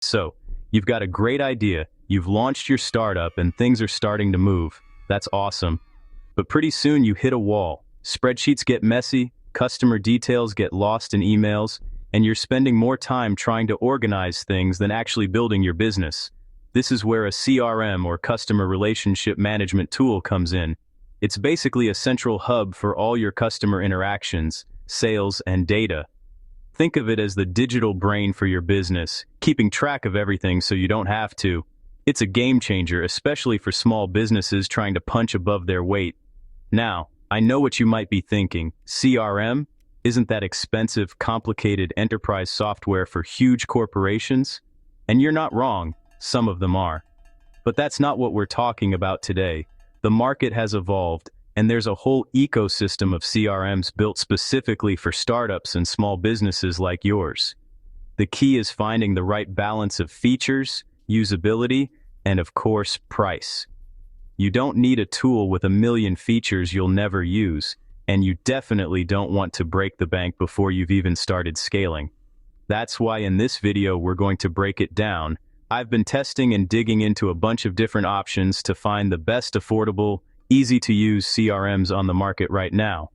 So, you've got a great idea, you've launched your startup and things are starting to move. That's awesome. But pretty soon you hit a wall. Spreadsheets get messy, customer details get lost in emails, and you're spending more time trying to organize things than actually building your business. This is where a CRM or customer relationship management tool comes in. It's basically a central hub for all your customer interactions, sales, and data. Think of it as the digital brain for your business, keeping track of everything so you don't have to. It's a game changer, especially for small businesses trying to punch above their weight. Now, I know what you might be thinking. CRM? Isn't that expensive, complicated enterprise software for huge corporations? And you're not wrong, some of them are. But that's not what we're talking about today. The market has evolved, and there's a whole ecosystem of CRMs built specifically for startups and small businesses like yours. The key is finding the right balance of features, usability, and of course, price. You don't need a tool with 1,000,000 features you'll never use, and you definitely don't want to break the bank before you've even started scaling. That's why in this video we're going to break it down. I've been testing and digging into a bunch of different options to find the best affordable, easy-to-use CRMs on the market right now.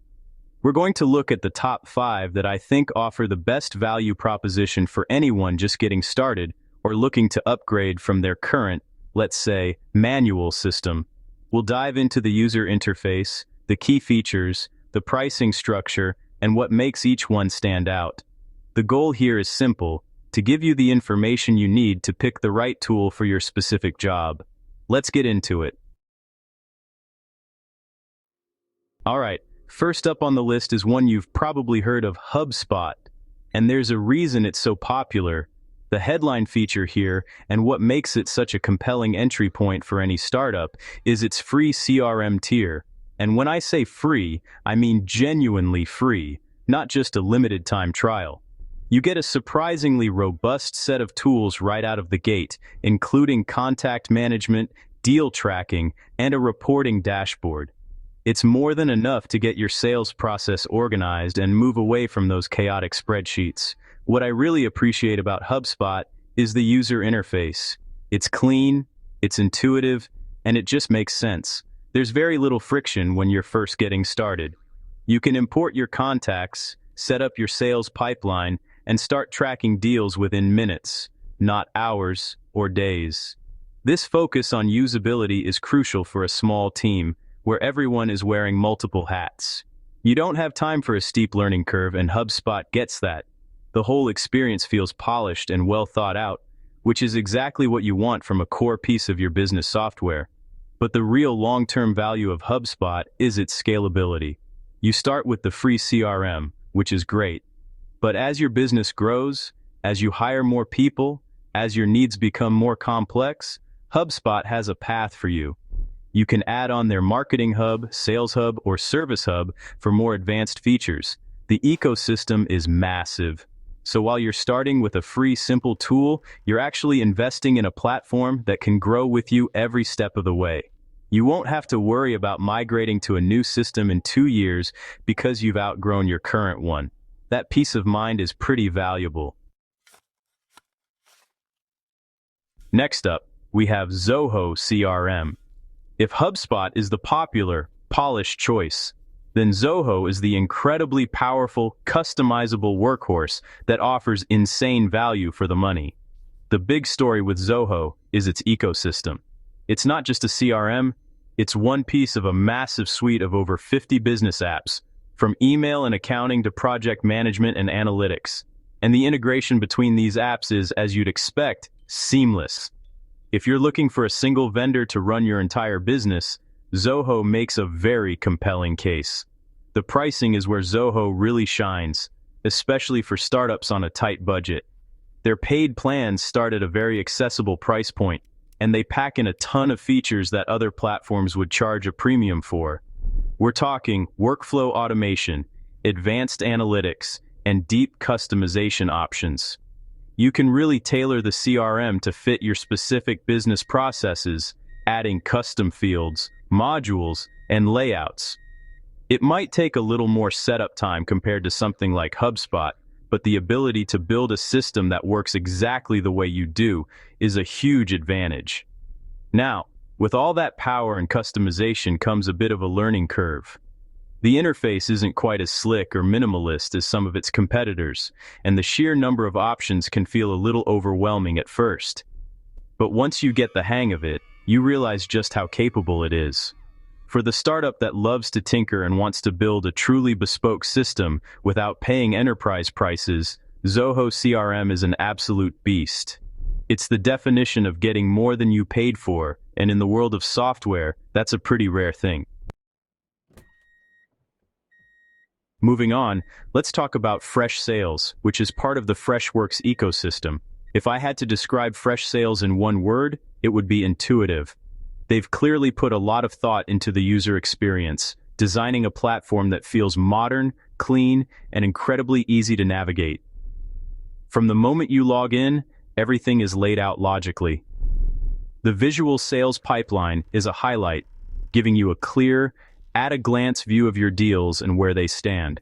We're going to look at the top 5 that I think offer the best value proposition for anyone just getting started or looking to upgrade from their current, let's say, manual system. We'll dive into the user interface, the key features, the pricing structure, and what makes each one stand out. The goal here is simple: to give you the information you need to pick the right tool for your specific job. Let's get into it. Alright, first up on the list is one you've probably heard of, HubSpot. And there's a reason it's so popular. The headline feature here, and what makes it such a compelling entry point for any startup, is its free CRM tier. And when I say free, I mean genuinely free, not just a limited time trial. You get a surprisingly robust set of tools right out of the gate, including contact management, deal tracking, and a reporting dashboard. It's more than enough to get your sales process organized and move away from those chaotic spreadsheets. What I really appreciate about HubSpot is the user interface. It's clean, it's intuitive, and it just makes sense. There's very little friction when you're first getting started. You can import your contacts, set up your sales pipeline, and start tracking deals within minutes, not hours or days. This focus on usability is crucial for a small team where everyone is wearing multiple hats. You don't have time for a steep learning curve, and HubSpot gets that. The whole experience feels polished and well thought out, which is exactly what you want from a core piece of your business software. But the real long-term value of HubSpot is its scalability. You start with the free CRM, which is great. But as your business grows, as you hire more people, as your needs become more complex, HubSpot has a path for you. You can add on their Marketing Hub, Sales Hub, or Service Hub for more advanced features. The ecosystem is massive. So while you're starting with a free, simple tool, you're actually investing in a platform that can grow with you every step of the way. You won't have to worry about migrating to a new system in 2 years because you've outgrown your current one. That peace of mind is pretty valuable. Next up, we have Zoho CRM. If HubSpot is the popular, polished choice, then Zoho is the incredibly powerful, customizable workhorse that offers insane value for the money. The big story with Zoho is its ecosystem. It's not just a CRM, it's one piece of a massive suite of over 50 business apps, from email and accounting to project management and analytics. And the integration between these apps is, as you'd expect, seamless. If you're looking for a single vendor to run your entire business, Zoho makes a very compelling case. The pricing is where Zoho really shines, especially for startups on a tight budget. Their paid plans start at a very accessible price point, and they pack in a ton of features that other platforms would charge a premium for. We're talking workflow automation, advanced analytics, and deep customization options. You can really tailor the CRM to fit your specific business processes, adding custom fields, modules, and layouts. It might take a little more setup time compared to something like HubSpot, but the ability to build a system that works exactly the way you do is a huge advantage. Now, with all that power and customization comes a bit of a learning curve. The interface isn't quite as slick or minimalist as some of its competitors, and the sheer number of options can feel a little overwhelming at first. But once you get the hang of it, you realize just how capable it is. For the startup that loves to tinker and wants to build a truly bespoke system without paying enterprise prices, Zoho CRM is an absolute beast. It's the definition of getting more than you paid for, and in the world of software, that's a pretty rare thing. Moving on, let's talk about Freshsales, which is part of the Freshworks ecosystem. If I had to describe Freshsales in one word, it would be intuitive. They've clearly put a lot of thought into the user experience, designing a platform that feels modern, clean, and incredibly easy to navigate. From the moment you log in, everything is laid out logically. The visual sales pipeline is a highlight, giving you a clear, at-a-glance view of your deals and where they stand.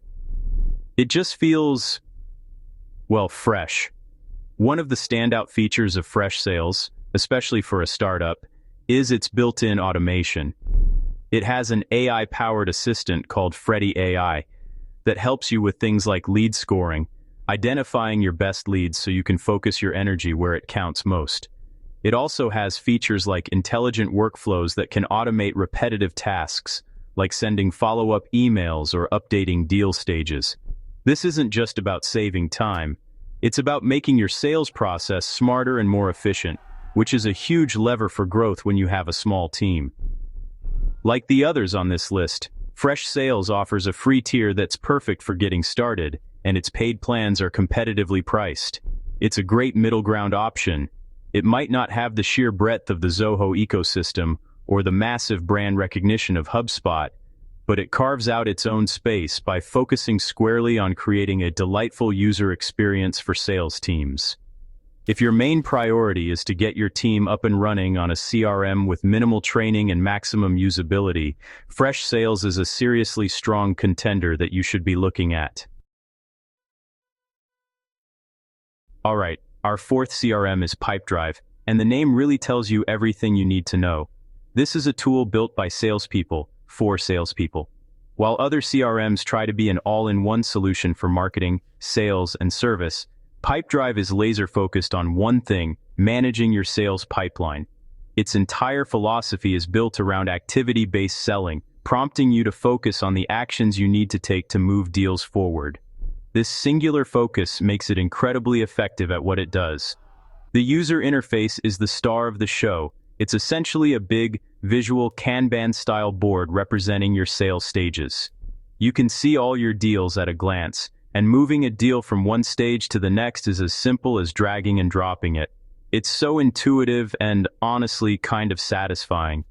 It just feels, well, fresh. One of the standout features of Freshsales, especially for a startup, is its built-in automation. It has an AI-powered assistant called Freddy AI that helps you with things like lead scoring, identifying your best leads so you can focus your energy where it counts most. It also has features like intelligent workflows that can automate repetitive tasks, like sending follow-up emails or updating deal stages. This isn't just about saving time. It's about making your sales process smarter and more efficient, which is a huge lever for growth when you have a small team. Like the others on this list, Freshsales offers a free tier that's perfect for getting started, and its paid plans are competitively priced. It's a great middle ground option. It might not have the sheer breadth of the Zoho ecosystem or the massive brand recognition of HubSpot, but it carves out its own space by focusing squarely on creating a delightful user experience for sales teams. If your main priority is to get your team up and running on a CRM with minimal training and maximum usability, Freshsales is a seriously strong contender that you should be looking at. Alright, our fourth CRM is Pipedrive, and the name really tells you everything you need to know. This is a tool built by salespeople, for salespeople. While other CRMs try to be an all-in-one solution for marketing, sales, and service, Pipedrive is laser-focused on one thing: managing your sales pipeline. Its entire philosophy is built around activity-based selling, prompting you to focus on the actions you need to take to move deals forward. This singular focus makes it incredibly effective at what it does. The user interface is the star of the show. It's essentially a big, visual Kanban-style board representing your sales stages. You can see all your deals at a glance, and moving a deal from one stage to the next is as simple as dragging and dropping it. It's so intuitive and, honestly, kind of satisfying.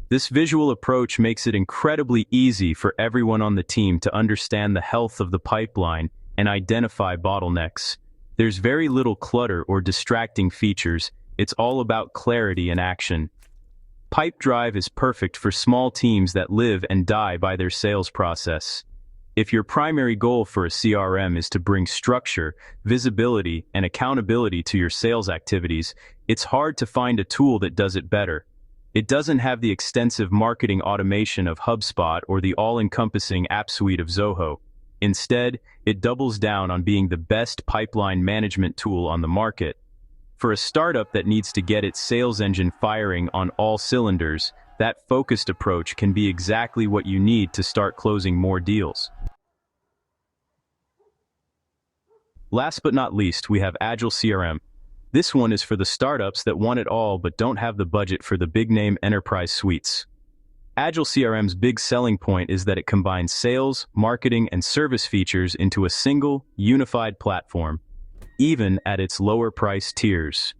This visual approach makes it incredibly easy for everyone on the team to understand the health of the pipeline and identify bottlenecks. There's very little clutter or distracting features. It's all about clarity and action. Pipedrive is perfect for small teams that live and die by their sales process. If your primary goal for a CRM is to bring structure, visibility, and accountability to your sales activities, it's hard to find a tool that does it better. It doesn't have the extensive marketing automation of HubSpot or the all-encompassing app suite of Zoho. Instead, it doubles down on being the best pipeline management tool on the market. For a startup that needs to get its sales engine firing on all cylinders, that focused approach can be exactly what you need to start closing more deals. Last but not least, we have Agile CRM. This one is for the startups that want it all but don't have the budget for the big-name enterprise suites. Agile CRM's big selling point is that it combines sales, marketing, and service features into a single, unified platform, even at its lower price tiers.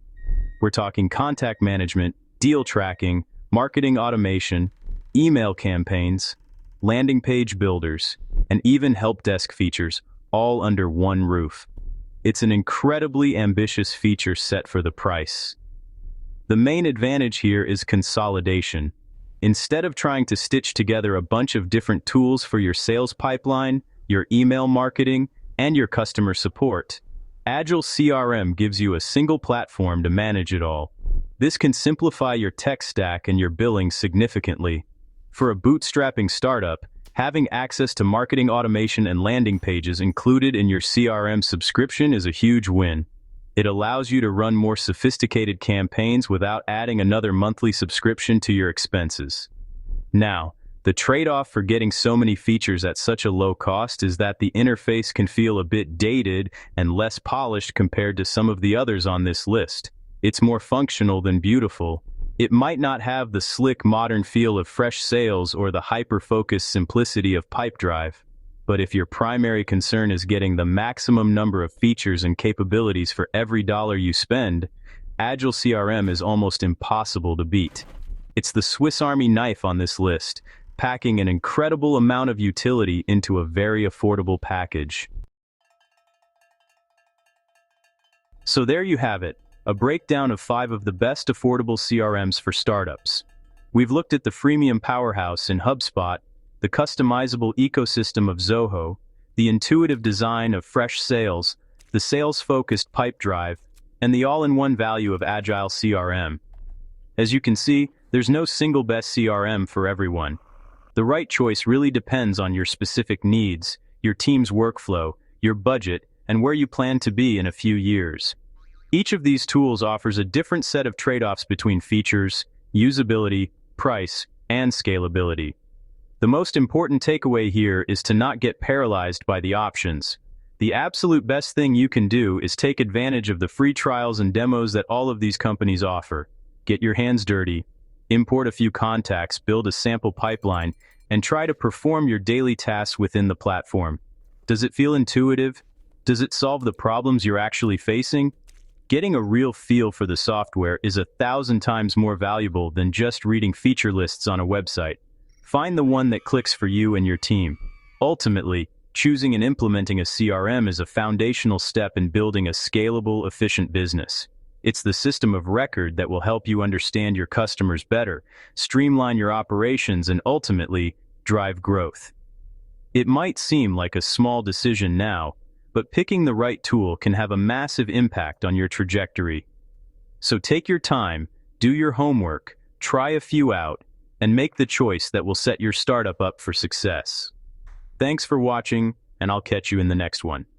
We're talking contact management, deal tracking, marketing automation, email campaigns, landing page builders, and even help desk features, all under one roof. It's an incredibly ambitious feature set for the price. The main advantage here is consolidation. Instead of trying to stitch together a bunch of different tools for your sales pipeline, your email marketing, and your customer support. Agile CRM gives you a single platform to manage it all. This can simplify your tech stack and your billing significantly. For a bootstrapping startup, having access to marketing automation and landing pages included in your CRM subscription is a huge win. It allows you to run more sophisticated campaigns without adding another monthly subscription to your expenses. Now, the trade-off for getting so many features at such a low cost is that the interface can feel a bit dated and less polished compared to some of the others on this list. It's more functional than beautiful. It might not have the slick modern feel of Freshsales or the hyper-focused simplicity of Pipedrive. But if your primary concern is getting the maximum number of features and capabilities for every dollar you spend, Agile CRM is almost impossible to beat. It's the Swiss Army knife on this list, packing an incredible amount of utility into a very affordable package. So there you have it, a breakdown of 5 of the best affordable CRMs for startups. We've looked at the freemium powerhouse in HubSpot, the customizable ecosystem of Zoho, the intuitive design of Freshsales, the sales-focused Pipedrive, and the all-in-one value of Agile CRM. As you can see, there's no single best CRM for everyone. The right choice really depends on your specific needs, your team's workflow, your budget, and where you plan to be in a few years. Each of these tools offers a different set of trade-offs between features, usability, price, and scalability. The most important takeaway here is to not get paralyzed by the options. The absolute best thing you can do is take advantage of the free trials and demos that all of these companies offer. Get your hands dirty, import a few contacts, build a sample pipeline, and try to perform your daily tasks within the platform. Does it feel intuitive? Does it solve the problems you're actually facing? Getting a real feel for the software is 1,000 times more valuable than just reading feature lists on a website. Find the one that clicks for you and your team. Ultimately, choosing and implementing a CRM is a foundational step in building a scalable, efficient business. It's the system of record that will help you understand your customers better, streamline your operations, and ultimately, drive growth. It might seem like a small decision now, but picking the right tool can have a massive impact on your trajectory. So take your time, do your homework, try a few out, and make the choice that will set your startup up for success. Thanks for watching, and I'll catch you in the next one.